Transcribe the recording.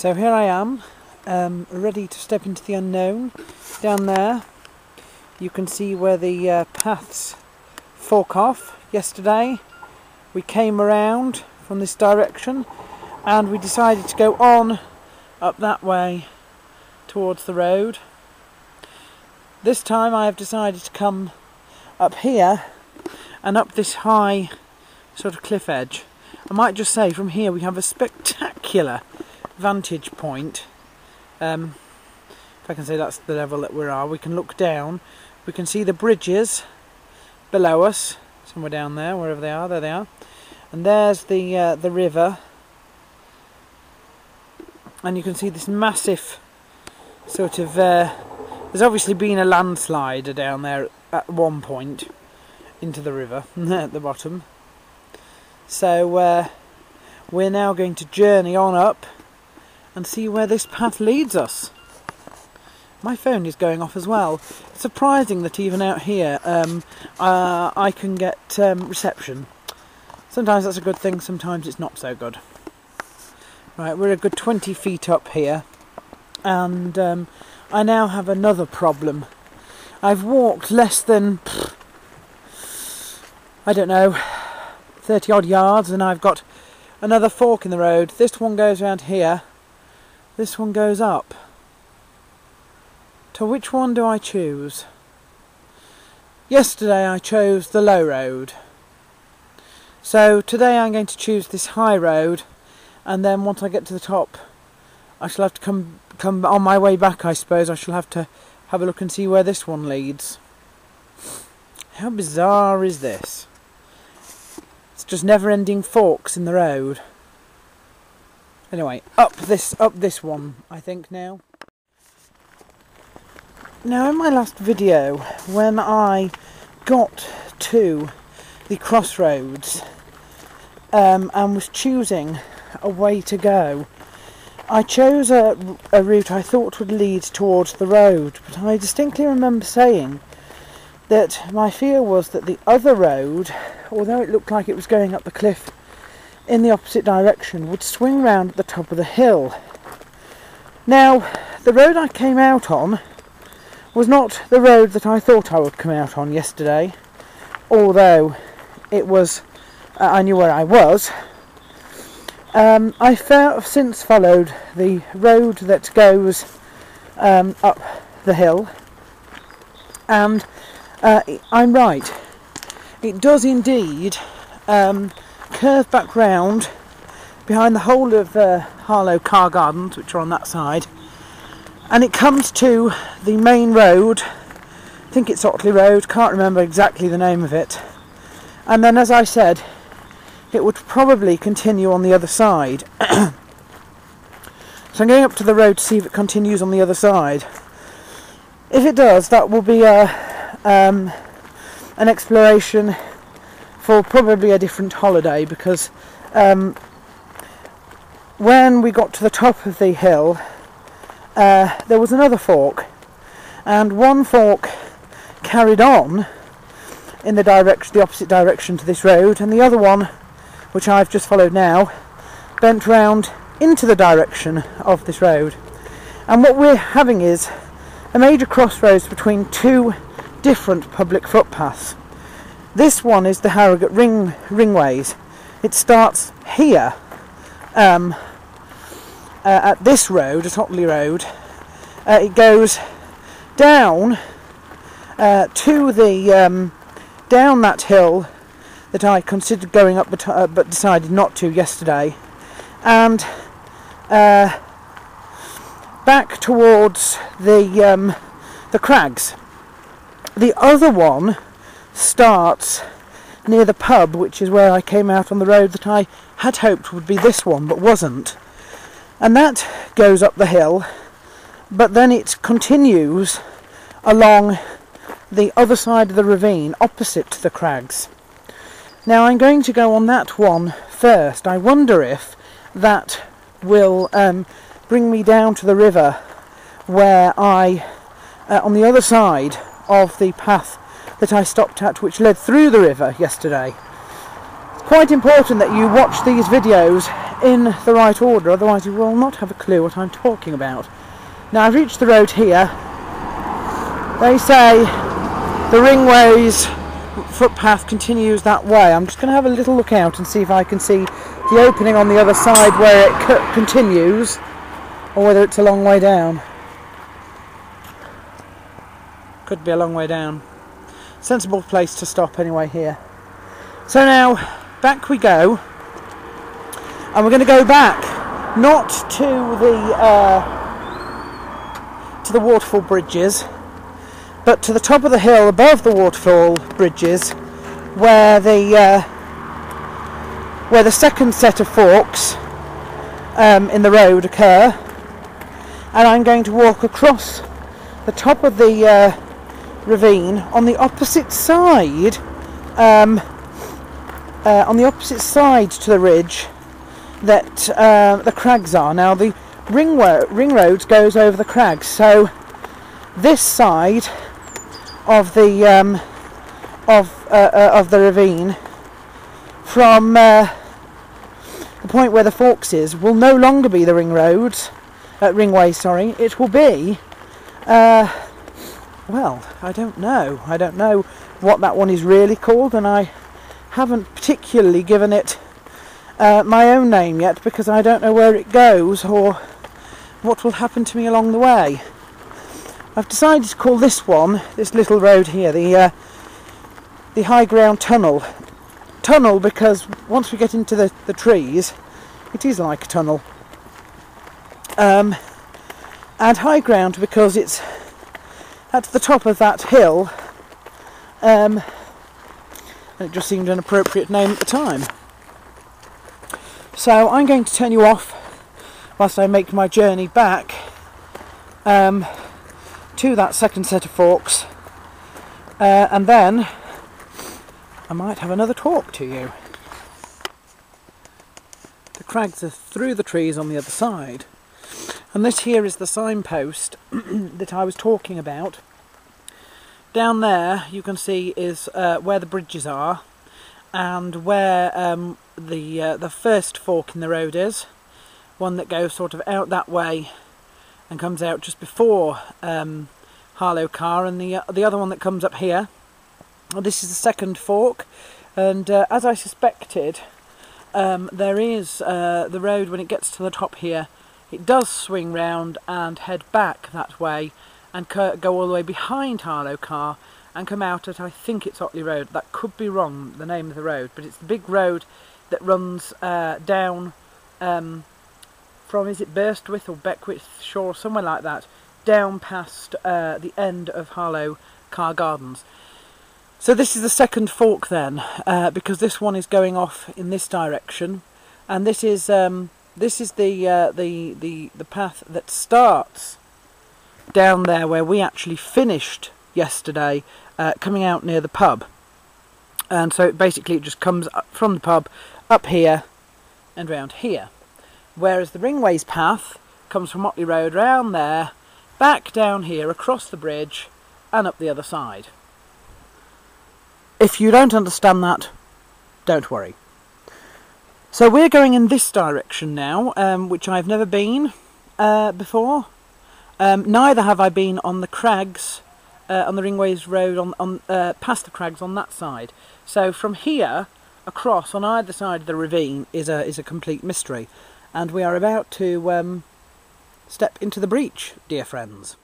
So here I am, ready to step into the unknown. Down there you can see where the paths fork off. Yesterday we came around from this direction and we decided to go on up that way towards the road. This time I have decided to come up here and up this high sort of cliff edge. I might just say from here we have a spectacular vantage point. If I can say that's the level that we are, we can look down, we can see the bridges below us, somewhere down there, wherever they are, there they are, and there's the river, and you can see this massive sort of, there's obviously been a landslide down there at one point into the river at the bottom. So we're now going to journey on up and see where this path leads us. My phone is going off as well. It's surprising that even out here I can get reception. Sometimes that's a good thing, sometimes it's not so good. Right, we're a good 20 feet up here, and I now have another problem. I've walked less than, I don't know, 30 odd yards, and I've got another fork in the road. This one goes around here, this one goes up. To which one do I choose? Yesterday I chose the low road. So today I'm going to choose this high road, and then once I get to the top I shall have to come on my way back, I suppose. I shall have to have a look and see where this one leads. How bizarre is this? It's just never-ending forks in the road. Anyway, up this one, I think now. Now, in my last video, when I got to the crossroads and was choosing a way to go, I chose a route I thought would lead towards the road, but I distinctly remember saying that my fear was that the other road, although it looked like it was going up the cliff in the opposite direction, would swing round at the top of the hill. Now, the road I came out on was not the road that I thought I would come out on yesterday, although it was, I knew where I was. I've since followed the road that goes up the hill, and I'm right. It does indeed curve back round behind the whole of Harlow Carr Gardens, which are on that side, and it comes to the main road. I think it's Otley Road, can't remember exactly the name of it, and then, as I said, it would probably continue on the other side. So I'm going up to the road to see if it continues on the other side. If it does, that will be an exploration for probably a different holiday, because when we got to the top of the hill there was another fork, and one fork carried on in the opposite direction to this road, and the other one, which I've just followed now, bent round into the direction of this road. And what we're having is a major crossroads between two different public footpaths. This one is the Harrogate Ringways. It starts here at this road, at Otley Road. It goes down to the down that hill that I considered going up but decided not to yesterday, and back towards the crags. The other one starts near the pub, which is where I came out on the road that I had hoped would be this one but wasn't, and that goes up the hill, but then it continues along the other side of the ravine opposite to the crags. Now I'm going to go on that one first. I wonder if that will bring me down to the river where I, on the other side of the path that I stopped at, which led through the river yesterday. It's quite important that you watch these videos in the right order, otherwise you will not have a clue what I'm talking about. Now I've reached the road here. They say the Ringways footpath continues that way. I'm just going to have a little look out and see if I can see the opening on the other side where it continues, or whether it's a long way down. Could be a long way down. Sensible place to stop anyway here. So now back we go, and we're going to go back not to the waterfall bridges, but to the top of the hill above the waterfall bridges, where the second set of forks in the road occur. And I'm going to walk across the top of the ravine on the opposite side, to the ridge that the crags are. Now the ring road goes over the crags, so this side of the ravine, from the point where the forks is, will no longer be the ringway. Sorry, it will be. Well, I don't know what that one is really called, and I haven't particularly given it my own name yet, because I don't know where it goes or what will happen to me along the way. I've decided to call this little road here, the high ground tunnel, because once we get into the trees, it is like a tunnel. And high ground because it's at the top of that hill, and it just seemed an appropriate name at the time. So I'm going to turn you off whilst I make my journey back to that second set of forks, and then I might have another talk to you. The crags are through the trees on the other side, and this here is the signpost that I was talking about. Down there you can see is where the bridges are, and where the first fork in the road is, one that goes sort of out that way and comes out just before Harlow Carr, and the other one that comes up here. Well, this is the second fork, and as I suspected, there is the road, when it gets to the top here, it does swing round and head back that way and go all the way behind Harlow Carr and come out at, I think it's Otley Road. That could be wrong, the name of the road, but it's the big road that runs down from, is it Burstwith or Beckwith Shore, somewhere like that, down past the end of Harlow Carr Gardens. So this is the second fork then, because this one is going off in this direction, and this is the path that starts down there where we actually finished yesterday, coming out near the pub. And so basically it just comes up from the pub up here and round here, whereas the Ringways path comes from Otley Road round there, back down here across the bridge and up the other side. If you don't understand that, don't worry. So we're going in this direction now, which I've never been before. Neither have I been on the crags, on the Ringways Road, past the crags on that side. So from here across on either side of the ravine is a complete mystery, and we are about to step into the breach, dear friends.